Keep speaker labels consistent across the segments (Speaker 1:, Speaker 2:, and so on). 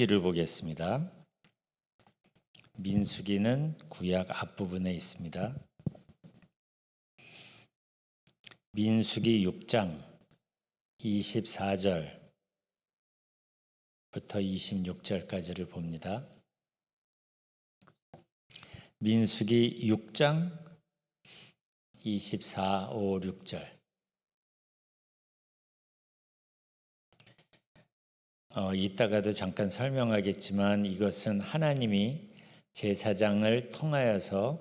Speaker 1: 민수기를 보겠습니다. 민수기는 구약 앞부분에 있습니다. 민수기 6장 24절부터 26절까지를 봅니다. 민수기 6장 24, 5, 6절. 이따가도 잠깐 설명하겠지만 이것은 하나님이 제사장을 통하여서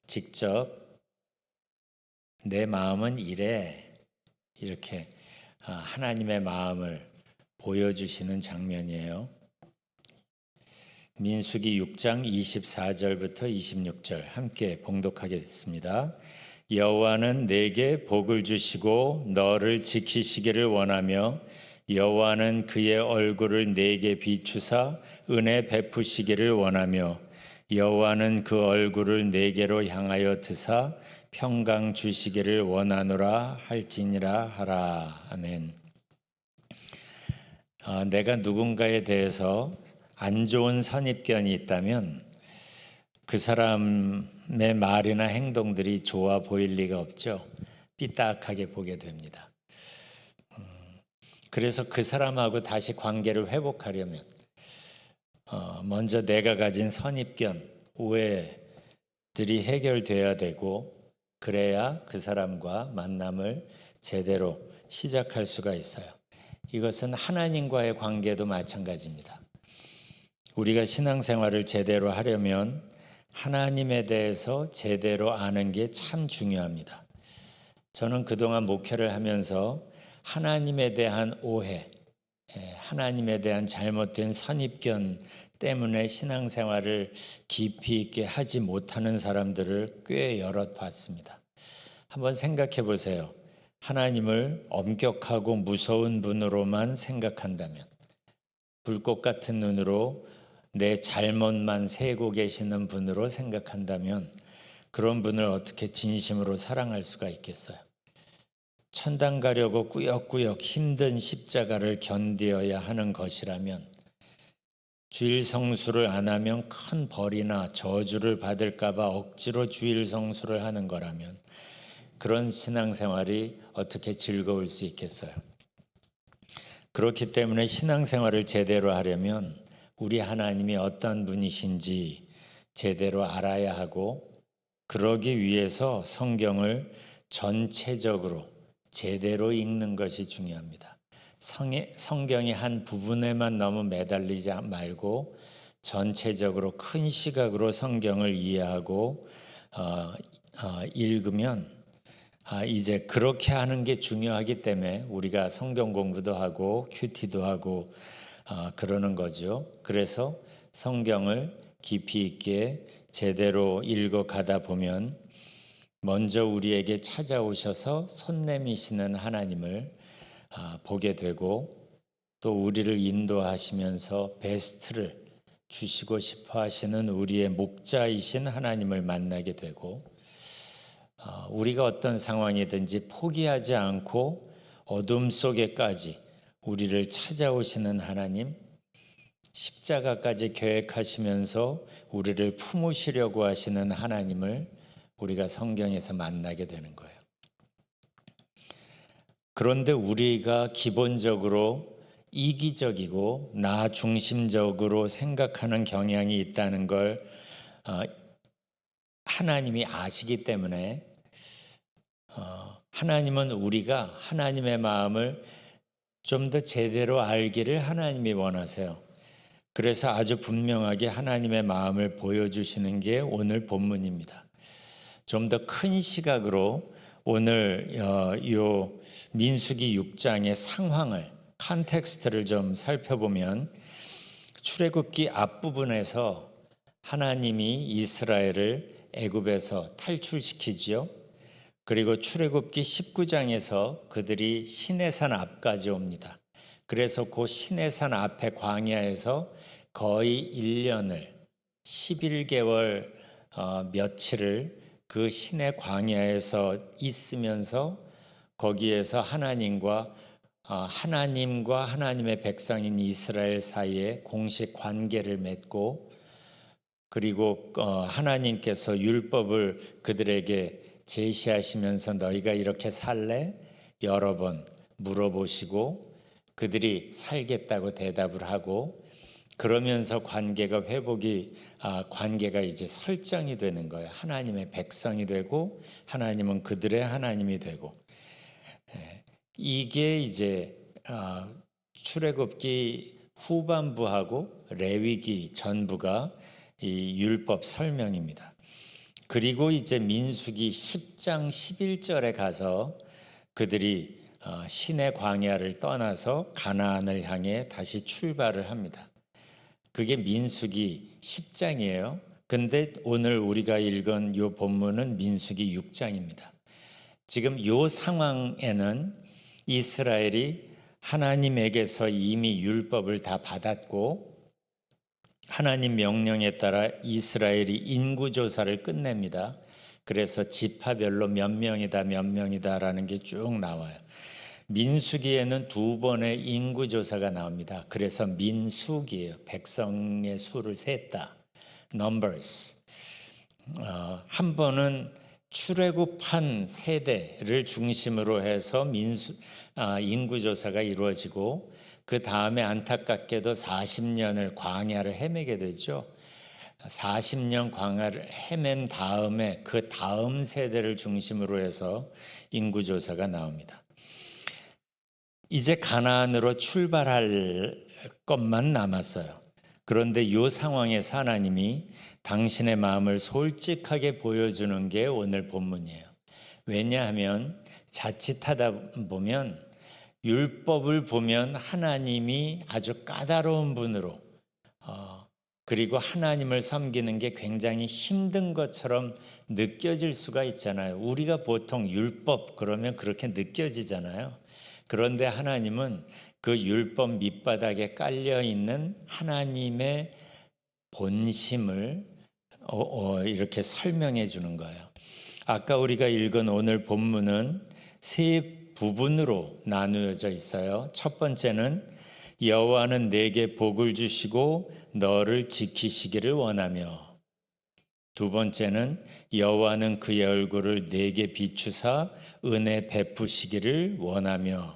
Speaker 1: 직접 내 마음은 이래 이렇게 하나님의 마음을 보여주시는 장면이에요. 민수기 6장 24절부터 26절 함께 봉독하겠습니다. 여호와는 내게 복을 주시고 너를 지키시기를 원하며 여호와는 그의 얼굴을 내게 비추사 은혜 베푸시기를 원하며 여호와는 그 얼굴을 내게로 향하여 드사 평강 주시기를 원하노라 할지니라 하라. 아멘. 내가 누군가에 대해서 안 좋은 선입견이 있다면 그 사람의 말이나 행동들이 좋아 보일 리가 없죠. 삐딱하게 보게 됩니다. 그래서 그 사람하고 다시 관계를 회복하려면 먼저 내가 가진 선입견, 오해들이 해결돼야 되고 그래야 그 사람과 만남을 제대로 시작할 수가 있어요. 이것은 하나님과의 관계도 마찬가지입니다. 우리가 신앙생활을 제대로 하려면 하나님에 대해서 제대로 아는 게 참 중요합니다. 저는 그동안 목회를 하면서 하나님에 대한 오해, 하나님에 대한 잘못된 선입견 때문에 신앙생활을 깊이 있게 하지 못하는 사람들을 꽤 여럿 봤습니다. 한번 생각해 보세요. 하나님을 엄격하고 무서운 분으로만 생각한다면, 불꽃 같은 눈으로 내 잘못만 세고 계시는 분으로 생각한다면 그런 분을 어떻게 진심으로 사랑할 수가 있겠어요? 천당 가려고 꾸역꾸역 힘든 십자가를 견디어야 하는 것이라면, 주일 성수를 안 하면 큰 벌이나 저주를 받을까 봐 억지로 주일 성수를 하는 거라면 그런 신앙생활이 어떻게 즐거울 수 있겠어요? 그렇기 때문에 신앙생활을 제대로 하려면 우리 하나님이 어떤 분이신지 제대로 알아야 하고, 그러기 위해서 성경을 전체적으로 제대로 읽는 것이 중요합니다. 성경의 한 부분에만 너무 매달리지 말고 전체적으로 큰 시각으로 성경을 이해하고 읽으면 이제 그렇게 하는 게 중요하기 때문에 우리가 성경 공부도 하고 큐티도 하고 그러는 거죠. 그래서 성경을 깊이 있게 제대로 읽어가다 보면 먼저 우리에게 찾아오셔서 손 내미시는 하나님을 보게 되고, 또 우리를 인도하시면서 베스트를 주시고 싶어 하시는 우리의 목자이신 하나님을 만나게 되고, 우리가 어떤 상황이든지 포기하지 않고 어둠 속에까지 우리를 찾아오시는 하나님, 십자가까지 계획하시면서 우리를 품으시려고 하시는 하나님을 우리가 성경에서 만나게 되는 거예요. 그런데 우리가 기본적으로 이기적이고 나 중심적으로 생각하는 경향이 있다는 걸 하나님이 아시기 때문에 하나님은 우리가 하나님의 마음을 좀 더 제대로 알기를 하나님이 원하세요. 그래서 아주 분명하게 하나님의 마음을 보여주시는 게 오늘 본문입니다. 좀 더 큰 시각으로 오늘 요 민수기 6장의 상황을, 컨텍스트를 좀 살펴보면, 출애굽기 앞부분에서 하나님이 이스라엘을 애굽에서 탈출시키지요. 그리고 출애굽기 19장에서 그들이 시내산 앞까지 옵니다. 그래서 그 시내산 앞에 광야에서 거의 1년을 11개월 며칠을 그 시내 광야에서 있으면서 거기에서 하나님과 하나님과 하나님의 백성인 이스라엘 사이에 공식 관계를 맺고, 그리고 하나님께서 율법을 그들에게 제시하시면서 너희가 이렇게 살래? 여러 번 물어보시고 그들이 살겠다고 대답을 하고, 그러면서 관계가 이제 설정이 되는 거예요. 하나님의 백성이 되고 하나님은 그들의 하나님이 되고. 이게 이제 출애굽기 후반부하고 레위기 전부가 이 율법 설명입니다. 그리고 이제 민수기 10장 11절에 가서 그들이 시내 광야를 떠나서 가나안을 향해 다시 출발을 합니다. 그게 민수기 10장이에요. 근데 오늘 우리가 읽은 이 본문은 민수기 6장입니다. 지금 이 상황에는 이스라엘이 하나님에게서 이미 율법을 다 받았고, 하나님 명령에 따라 이스라엘이 인구조사를 끝냅니다. 그래서 지파별로 몇 명이다라는 게 쭉 나와요. 민수기에는 2번의 인구조사가 나옵니다. 그래서 민수기예요. 백성의 수를 셌다. Numbers. 한 번은 출애굽한 세대를 중심으로 해서 인구조사가 이루어지고, 그 다음에 안타깝게도 40년을 광야를 헤매게 되죠. 40년 광야를 헤맨 다음에 그 다음 세대를 중심으로 해서 인구조사가 나옵니다. 이제 가나안으로 출발할 것만 남았어요. 그런데 이 상황에서 하나님이 당신의 마음을 솔직하게 보여주는 게 오늘 본문이에요. 왜냐하면 자칫하다 보면 율법을 보면 하나님이 아주 까다로운 분으로, 그리고 하나님을 섬기는 게 굉장히 힘든 것처럼 느껴질 수가 있잖아요. 우리가 보통 율법 그러면 그렇게 느껴지잖아요. 그런데 하나님은 그 율법 밑바닥에 깔려 있는 하나님의 본심을 이렇게 설명해 주는 거예요. 아까 우리가 읽은 오늘 본문은 세 부분으로 나누어져 있어요. 첫 번째는 여호와는 내게 복을 주시고 너를 지키시기를 원하며, 두 번째는 여호와는 그의 얼굴을 내게 비추사 은혜 베푸시기를 원하며,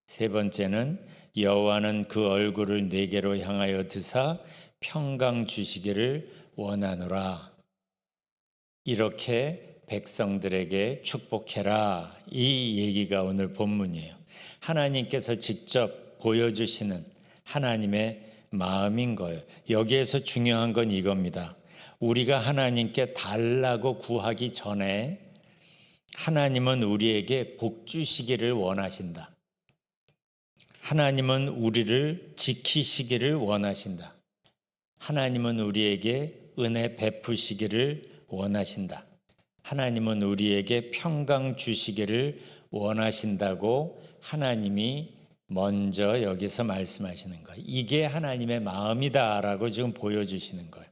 Speaker 1: 세 번째는 여호와는 그 얼굴을 내게로 향하여 드사 평강 주시기를 원하노라. 이렇게 백성들에게 축복해라. 이 얘기가 오늘 본문이에요. 하나님께서 직접 보여주시는 하나님의 마음인 거예요. 여기에서 중요한 건 이겁니다. 우리가 하나님께 달라고 구하기 전에 하나님은 우리에게 복 주시기를 원하신다. 하나님은 우리를 지키시기를 원하신다. 하나님은 우리에게 은혜 베푸시기를 원하신다. 하나님은 우리에게 평강 주시기를 원하신다고 하나님이 먼저 여기서 말씀하시는 거예요. 이게 하나님의 마음이다라고 지금 보여주시는 거예요.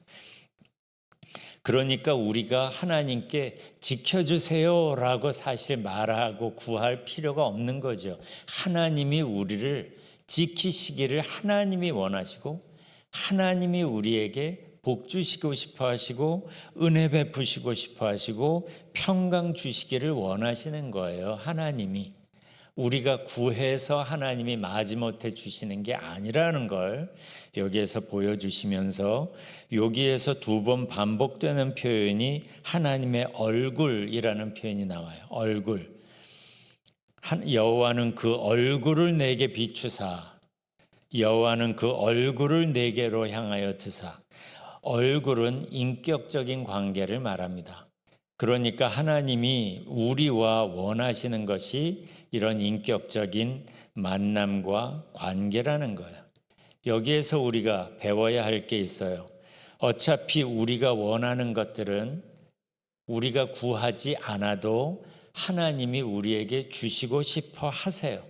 Speaker 1: 그러니까 우리가 하나님께 지켜주세요라고 사실 말하고 구할 필요가 없는 거죠. 하나님이 우리를 지키시기를 하나님이 원하시고, 하나님이 우리에게 복 주시고 싶어 하시고, 은혜 베푸시고 싶어 하시고, 평강 주시기를 원하시는 거예요. 하나님이. 우리가 구해서 하나님이 마지못해 주시는 게 아니라는 걸 여기에서 보여주시면서, 여기에서 2번 반복되는 표현이 하나님의 얼굴이라는 표현이 나와요. 얼굴. 여호와는 그 얼굴을 내게 비추사, 여호와는 그 얼굴을 내게로 향하여 드사. 얼굴은 인격적인 관계를 말합니다. 그러니까 하나님이 우리와 원하시는 것이 이런 인격적인 만남과 관계라는 거예요. 여기에서 우리가 배워야 할 게 있어요. 어차피 우리가 원하는 것들은 우리가 구하지 않아도 하나님이 우리에게 주시고 싶어 하세요.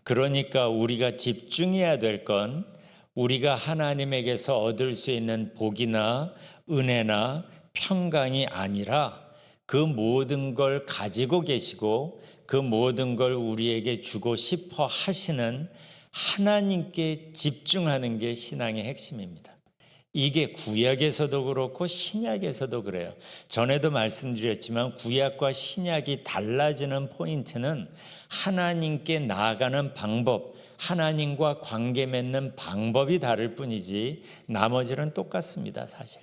Speaker 1: 그러니까 우리가 집중해야 될 건 우리가 하나님에게서 얻을 수 있는 복이나 은혜나 평강이 아니라 그 모든 걸 가지고 계시고 그 모든 걸 우리에게 주고 싶어 하시는 하나님께 집중하는 게 신앙의 핵심입니다. 이게 구약에서도 그렇고 신약에서도 그래요. 전에도 말씀드렸지만 구약과 신약이 달라지는 포인트는 하나님께 나아가는 방법, 하나님과 관계 맺는 방법이 다를 뿐이지 나머지는 똑같습니다, 사실.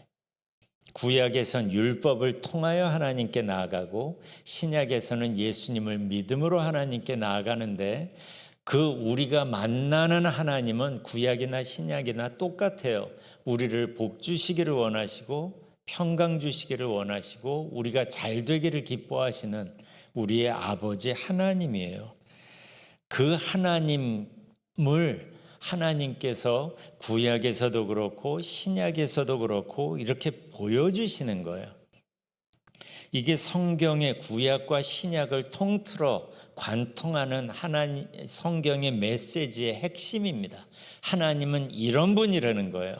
Speaker 1: 구약에선 율법을 통하여 하나님께 나아가고 신약에서는 예수님을 믿음으로 하나님께 나아가는데 그 우리가 만나는 하나님은 구약이나 신약이나 똑같아요. 우리를 복 주시기를 원하시고 평강 주시기를 원하시고 우리가 잘 되기를 기뻐하시는 우리의 아버지 하나님이에요. 그 하나님을 하나님께서 구약에서도 그렇고 신약에서도 그렇고 이렇게 보여주시는 거예요. 이게 성경의 구약과 신약을 통틀어 관통하는 하나님 성경의 메시지의 핵심입니다. 하나님은 이런 분이라는 거예요.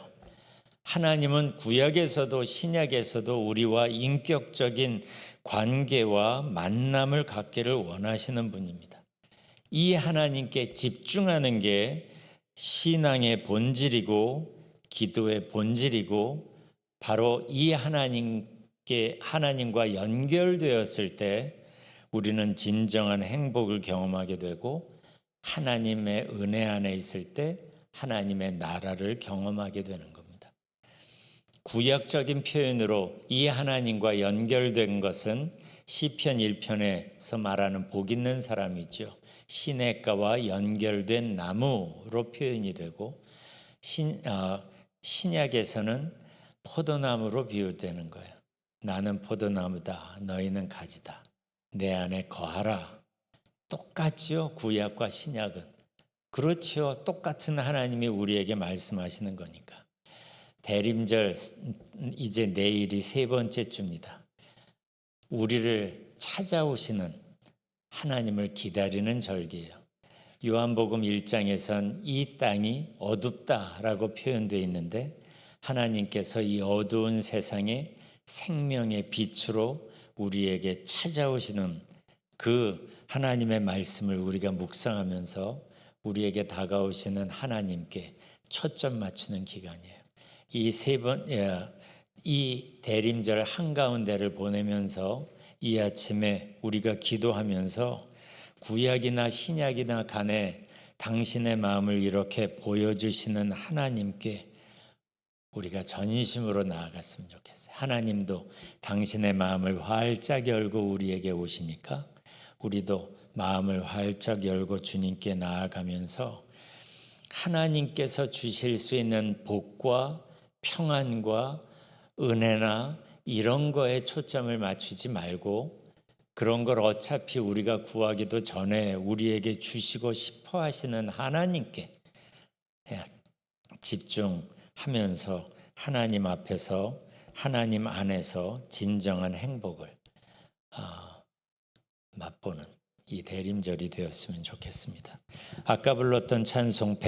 Speaker 1: 하나님은 구약에서도 신약에서도 우리와 인격적인 관계와 만남을 갖기를 원하시는 분입니다. 이 하나님께 집중하는 게 신앙의 본질이고 기도의 본질이고 바로 이 하나님과 연결되었을 때 우리는 진정한 행복을 경험하게 되고 하나님의 은혜 안에 있을 때 하나님의 나라를 경험하게 되는 겁니다. 구약적인 표현으로 이 하나님과 연결된 것은 시편 1편에서 말하는 복 있는 사람이죠. 시냇가와 연결된 나무로 표현이 되고 신약에서는 포도나무로 비유되는 거예요. 나는 포도나무다, 너희는 가지다. 내 안에 거하라. 똑같죠, 구약과 신약은. 그렇죠, 똑같은 하나님이 우리에게 말씀하시는 거니까. 대림절 이제 내일이 세 번째 주입니다. 우리를 찾아오시는 하나님을 기다리는 절기예요. 요한복음 1장에선 이 땅이 어둡다라고 표현되어 있는데 하나님께서 이 어두운 세상에 생명의 빛으로 우리에게 찾아오시는 그 하나님의 말씀을 우리가 묵상하면서 우리에게 다가오시는 하나님께 초점 맞추는 기간이에요. 이 대림절 한가운데를 보내면서 이 아침에 우리가 기도하면서 구약이나 신약이나 간에 당신의 마음을 이렇게 보여주시는 하나님께 우리가 전심으로 나아갔으면 좋겠어요. 하나님도 당신의 마음을 활짝 열고 우리에게 오시니까 우리도 마음을 활짝 열고 주님께 나아가면서 하나님께서 주실 수 있는 복과 평안과 은혜나 이런 거에 초점을 맞추지 말고 그런 걸 어차피 우리가 구하기도 전에 우리에게 주시고 싶어 하시는 하나님께 집중하면서 하나님 앞에서 하나님 안에서 진정한 행복을 맛보는 이 대림절이 되었으면 좋겠습니다. 아까 불렀던 찬송